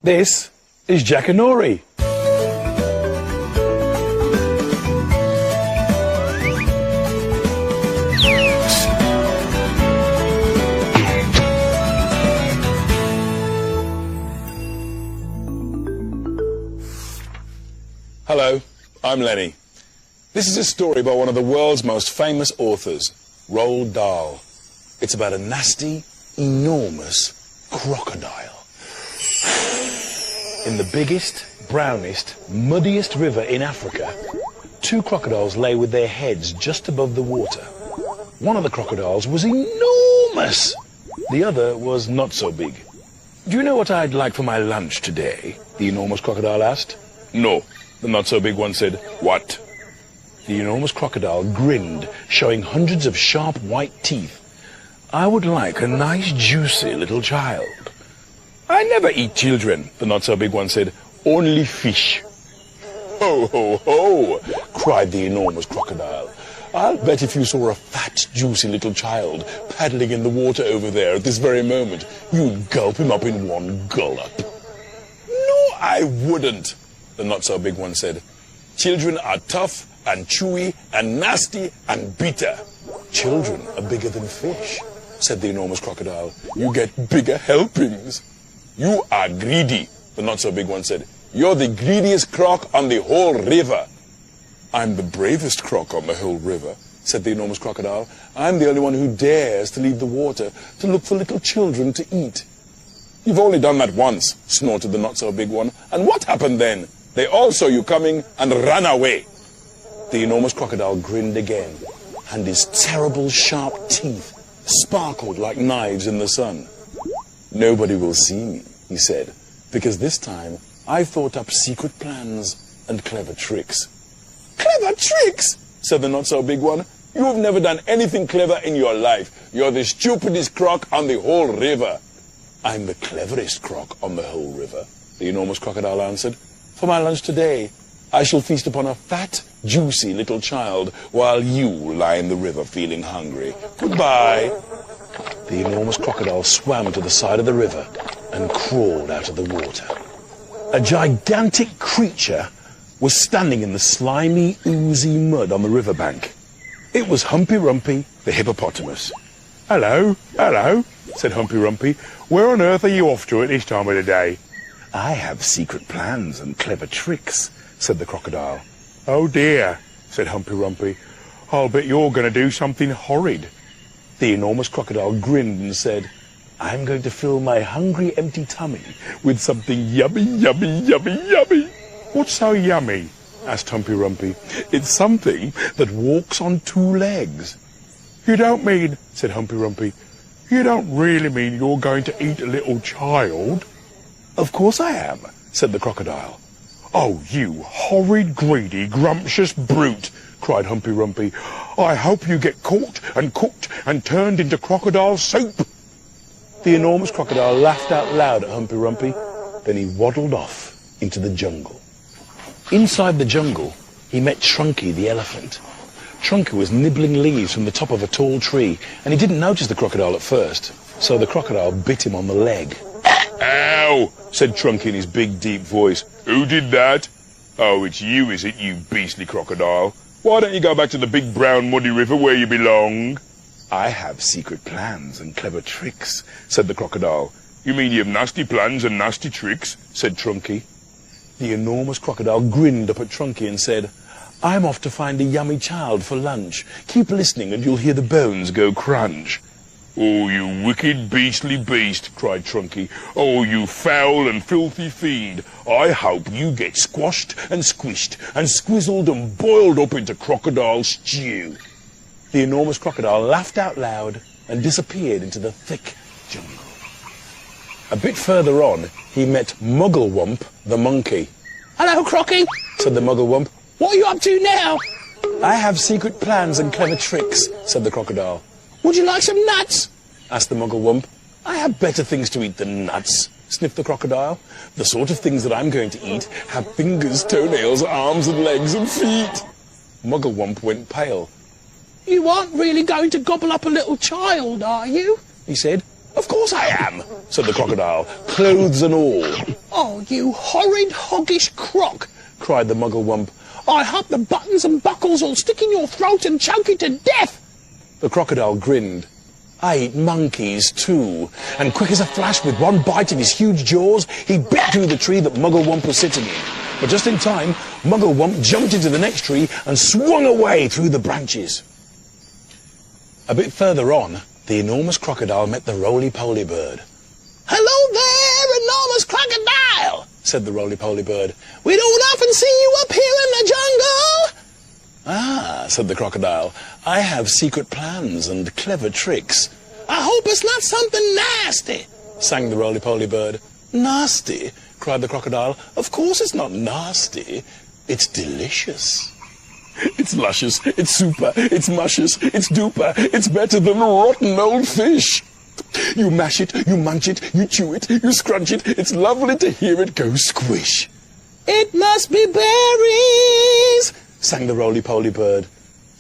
This is Jackanory. Hello, I'm Lenny. This is a story by one of the world's most famous authors, Roald Dahl. It's about a nasty, enormous crocodile. In the biggest, brownest, muddiest river in Africa, two crocodiles lay with their heads just above the water. One of the crocodiles was enormous. The other was not so big. "Do you know what I'd like for my lunch today?" the enormous crocodile asked. "No," the not-so-big one said. "What?" The enormous crocodile grinned, showing hundreds of sharp white teeth. "I would like a nice, juicy little child." "I never eat children," the not-so-big one said. "Only fish." "Ho, ho, ho," cried the enormous crocodile. "I'll bet if you saw a fat, juicy little child paddling in the water over there at this very moment, you'd gulp him up in one gulp." "No, I wouldn't," the not-so-big one said. "Children are tough and chewy and nasty and bitter." "Children are bigger than fish," said the enormous crocodile. "You get bigger helpings." "You are greedy," the not-so-big one said. "You're the greediest croc on the whole river." "I'm the bravest croc on the whole river," said the enormous crocodile. "I'm the only one who dares to leave the water to look for little children to eat." "You've only done that once," snorted the not-so-big one. "And what happened then?" "They all saw you coming and ran away." The enormous crocodile grinned again, and his terrible sharp teeth sparkled like knives in the sun. "Nobody will see me," he said, "because this time I've thought up secret plans and clever tricks." "Clever tricks?" said the not-so-big one. "You've never done anything clever in your life. You're the stupidest croc on the whole river." "I'm the cleverest croc on the whole river," the enormous crocodile answered. "For my lunch today, I shall feast upon a fat, juicy little child while you lie in the river feeling hungry. Goodbye." The enormous crocodile swam to the side of the river and crawled out of the water. A gigantic creature was standing in the slimy, oozy mud on the riverbank. It was Humpy Rumpy, the hippopotamus. "Hello, hello," said Humpy Rumpy. "Where on earth are you off to at this time of the day?" "I have secret plans and clever tricks," said the crocodile. "Oh dear," said Humpy Rumpy. "I'll bet you're going to do something horrid." The enormous crocodile grinned and said, "I'm going to fill my hungry, empty tummy with something yummy, yummy, yummy, yummy." "What's so yummy?" asked Humpy Rumpy. "It's something that walks on two legs." "You don't mean," said Humpy Rumpy, "you don't really mean you're going to eat a little child?" "Of course I am," said the crocodile. "Oh, you horrid, greedy, grumptious brute," cried Humpy Rumpy. "I hope you get caught and cooked and turned into crocodile soup." The enormous crocodile laughed out loud at Humpy Rumpy. Then he waddled off into the jungle. Inside the jungle, he met Trunky the elephant. Trunky was nibbling leaves from the top of a tall tree, and he didn't notice the crocodile at first, so the crocodile bit him on the leg. "Ow!" said Trunky in his big, deep voice. "Who did that?" "Oh, it's you, is it, you beastly crocodile? Why don't you go back to the big, brown, muddy river where you belong?" "I have secret plans and clever tricks," said the crocodile. "You mean you have nasty plans and nasty tricks?" said Trunky. The enormous crocodile grinned up at Trunky and said, "I'm off to find a yummy child for lunch. Keep listening and you'll hear the bones go crunch." "Oh, you wicked, beastly beast," cried Trunky. "Oh, you foul and filthy fiend. I hope you get squashed and squished and squizzled and boiled up into crocodile stew." The enormous crocodile laughed out loud and disappeared into the thick jungle. A bit further on, he met Mugglewump the monkey. "Hello, Crocky," said the Mugglewump. "What are you up to now?" "I have secret plans and clever tricks," said the crocodile. "Would you like some nuts?" asked the Mugglewump. "I have better things to eat than nuts," sniffed the crocodile. "The sort of things that I'm going to eat have fingers, toenails, arms and legs and feet." Mugglewump went pale. "You aren't really going to gobble up a little child, are you?" he said. Of course I am, said the crocodile, clothes and all. Oh, you horrid, hoggish croc, cried the muggle-wump. I hope the buttons and buckles will stick in your throat and choke you to death. The crocodile grinned. I eat monkeys too. And quick as a flash, with one bite in his huge jaws, he bit through the tree that Muggle-wump was sitting in. But just in time, Muggle-wump jumped into the next tree and swung away through the branches. A bit further on, the enormous crocodile met the roly-poly bird. Hello there, enormous crocodile, said the roly-poly bird. We don't often see you up here in the jungle. Ah, said the crocodile, I have secret plans and clever tricks. I hope it's not something nasty, sang the roly-poly bird. Nasty? Cried the crocodile. Of course it's not nasty. It's delicious. It's luscious, it's super, it's muscious, it's duper, it's better than rotten old fish. You mash it, you munch it, you chew it, you scrunch it. It's lovely to hear it go squish. It must be berries, sang the roly-poly bird.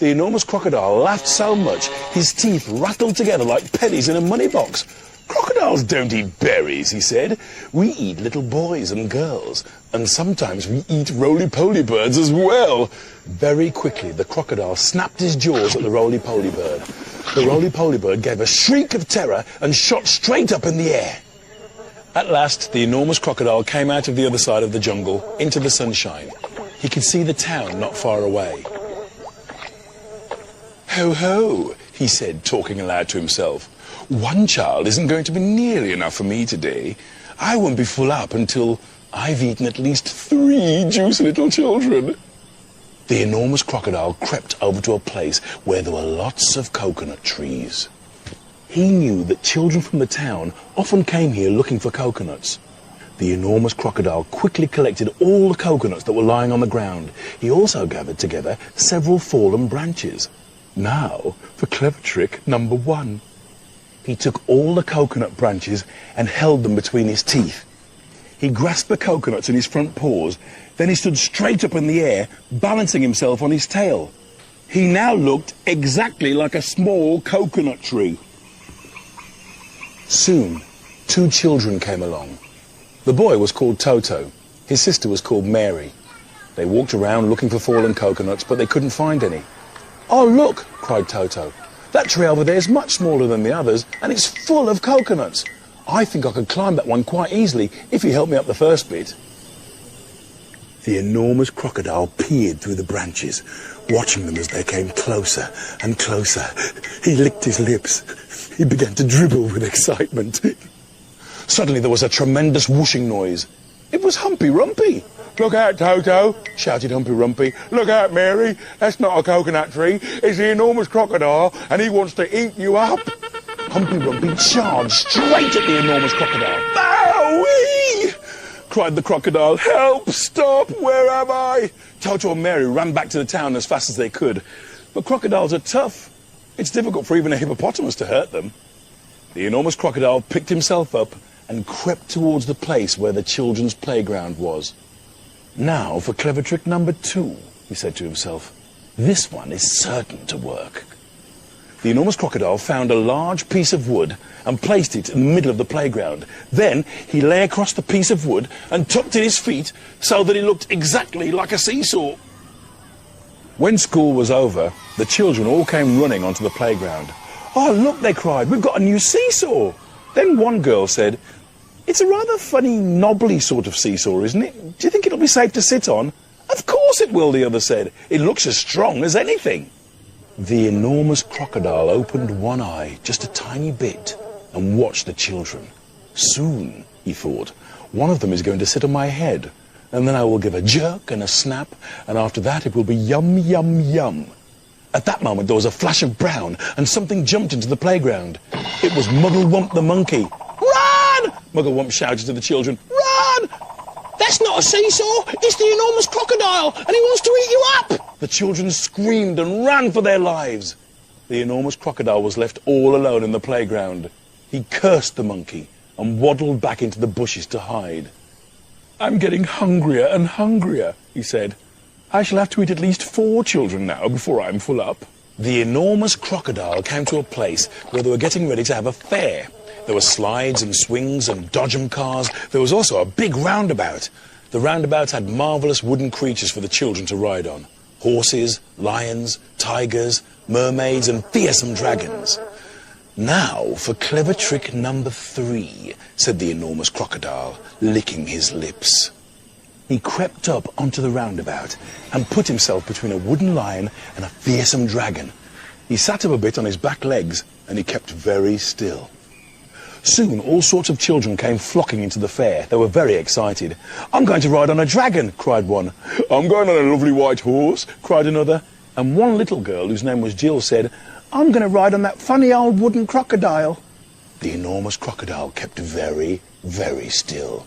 The enormous crocodile laughed so much his teeth rattled together like pennies in a money box. Crocodiles don't eat berries, he said. We eat little boys and girls, and sometimes we eat roly-poly birds as well. Very quickly, the crocodile snapped his jaws at the roly-poly bird. The roly-poly bird gave a shriek of terror and shot straight up in the air. At last, the enormous crocodile came out of the other side of the jungle into the sunshine. He could see the town not far away. Ho, ho, he said, talking aloud to himself. One child isn't going to be nearly enough for me today. I won't be full up until I've eaten at least 3 juicy little children. The enormous crocodile crept over to a place where there were lots of coconut trees. He knew that children from the town often came here looking for coconuts. The enormous crocodile quickly collected all the coconuts that were lying on the ground. He also gathered together several fallen branches. Now for clever trick number 1. He took all the coconut branches and held them between his teeth. He grasped the coconuts in his front paws, then he stood straight up in the air, balancing himself on his tail. He now looked exactly like a small coconut tree. Soon, 2 children came along. The boy was called Toto. His sister was called Mary. They walked around looking for fallen coconuts, but they couldn't find any. Oh, look, cried Toto. That tree over there is much smaller than the others, and it's full of coconuts. I think I could climb that one quite easily if you help me up the first bit. The enormous crocodile peered through the branches, watching them as they came closer and closer. He licked his lips. He began to dribble with excitement. Suddenly there was a tremendous whooshing noise. It was Humpy Rumpy. Look out, Toto, shouted Humpy Rumpy. Look out, Mary. That's not a coconut tree. It's the enormous crocodile, and he wants to eat you up. Humpy Rumpy charged straight at the enormous crocodile. Owie! Cried the crocodile. Help! Stop! Where am I? Toto and Mary ran back to the town as fast as they could. But crocodiles are tough. It's difficult for even a hippopotamus to hurt them. The enormous crocodile picked himself up and crept towards the place where the children's playground was. Now for clever trick number 2, he said to himself. This one is certain to work. The enormous crocodile found a large piece of wood and placed it in the middle of the playground. Then he lay across the piece of wood and tucked in his feet so that it looked exactly like a seesaw. When school was over, the children all came running onto the playground. Oh, look, they cried, we've got a new seesaw. Then one girl said, it's a rather funny, knobbly sort of seesaw, isn't it? Do you think it'll be safe to sit on? Of course it will, the other said. It looks as strong as anything. The enormous crocodile opened one eye just a tiny bit and watched the children. Soon, he thought, one of them is going to sit on my head, and then I will give a jerk and a snap, and after that it will be yum, yum, yum. At that moment there was a flash of brown, and something jumped into the playground. It was Muggle-wump the monkey. Run! Muggle-wump shouted to the children. Run! That's not a seesaw, it's the enormous crocodile, and he wants to eat you up! The children screamed and ran for their lives. The enormous crocodile was left all alone in the playground. He cursed the monkey and waddled back into the bushes to hide. I'm getting hungrier and hungrier, he said. I shall have to eat at least 4 children now before I'm full up. The enormous crocodile came to a place where they were getting ready to have a fair. There were slides and swings and dodgem cars. There was also a big roundabout. The roundabout had marvellous wooden creatures for the children to ride on. Horses, lions, tigers, mermaids and fearsome dragons. "Now for clever trick number 3, said the enormous crocodile, licking his lips. He crept up onto the roundabout and put himself between a wooden lion and a fearsome dragon. He sat up a bit on his back legs and he kept very still. Soon all sorts of children came flocking into the fair. They were very excited. "I'm going to ride on a dragon," cried one. "I'm going on a lovely white horse," cried another. And one little girl, whose name was Jill, said, "I'm going to ride on that funny old wooden crocodile." The enormous crocodile kept very, very still.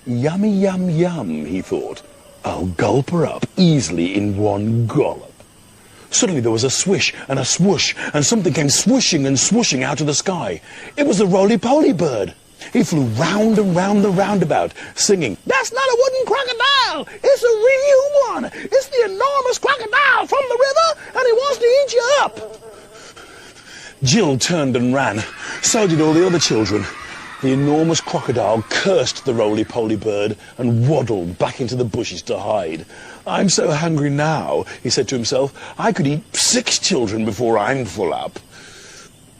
"Yummy, yum, yum," he thought. "I'll gulp her up easily in one gulp." Suddenly there was a swish and a swoosh, and something came swooshing and swooshing out of the sky. It was the roly-poly bird. He flew round and round the roundabout, singing, "That's not a wooden crocodile, it's a real one. It's the enormous crocodile from the river, and he wants to eat you up." Jill turned and ran. So did all the other children. The enormous crocodile cursed the roly-poly bird and waddled back into the bushes to hide. "I'm so hungry now," he said to himself, "I could eat 6 children before I'm full up."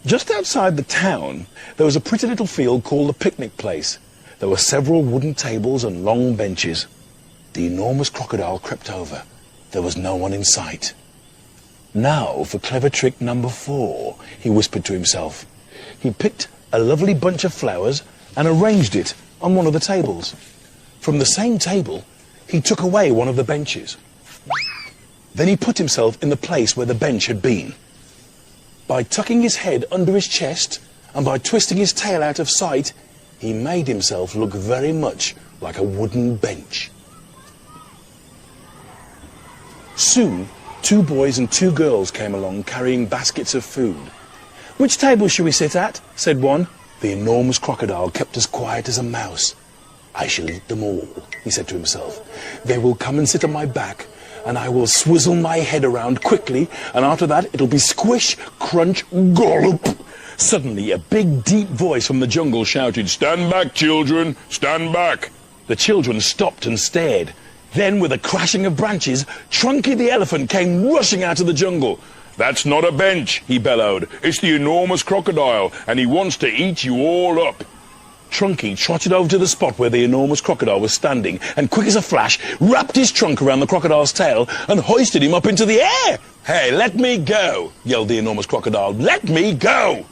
Just outside the town, there was a pretty little field called the picnic place. There were several wooden tables and long benches. The enormous crocodile crept over. There was no one in sight. "Now for clever trick number 4, he whispered to himself. He picked a lovely bunch of flowers and arranged it on one of the tables. From the same table, he took away one of the benches. Then he put himself in the place where the bench had been. By tucking his head under his chest and by twisting his tail out of sight, he made himself look very much like a wooden bench. Soon, 2 boys and 2 girls came along carrying baskets of food. "Which table shall we sit at?" said one. The enormous crocodile kept as quiet as a mouse. "I shall eat them all," he said to himself. "They will come and sit on my back, and I will swizzle my head around quickly, and after that it'll be squish, crunch, gollop." Suddenly a big deep voice from the jungle shouted, "Stand back, children, stand back." The children stopped and stared. Then, with a crashing of branches, Trunky the elephant came rushing out of the jungle. "That's not a bench," he bellowed. "It's the enormous crocodile, and he wants to eat you all up." Trunky trotted over to the spot where the enormous crocodile was standing, and quick as a flash, wrapped his trunk around the crocodile's tail and hoisted him up into the air. "Hey, let me go!" yelled the enormous crocodile. "Let me go!"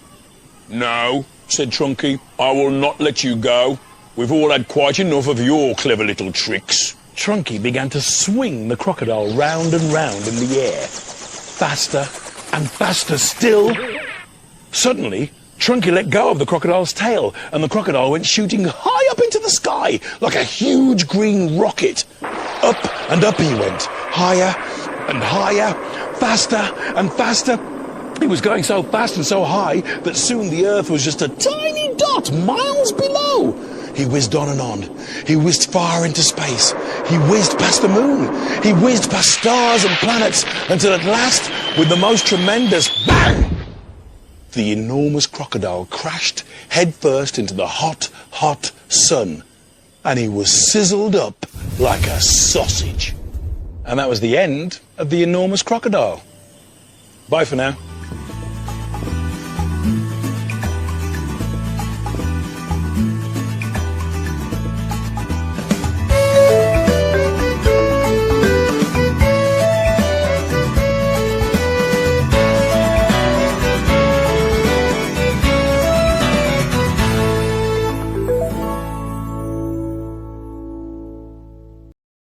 "No," said Trunky, "I will not let you go. We've all had quite enough of your clever little tricks." Trunky began to swing the crocodile round and round in the air. Faster and faster still. Suddenly, Trunky let go of the crocodile's tail, and the crocodile went shooting high up into the sky like a huge green rocket. Up and up he went, higher and higher, faster and faster. He was going so fast and so high that soon the earth was just a tiny dot miles below. He whizzed on and on. He whizzed far into space. He whizzed past the moon. He whizzed past stars and planets until at last, with the most tremendous bang, the enormous crocodile crashed headfirst into the hot, hot sun. And he was sizzled up like a sausage. And that was the end of the enormous crocodile. Bye for now.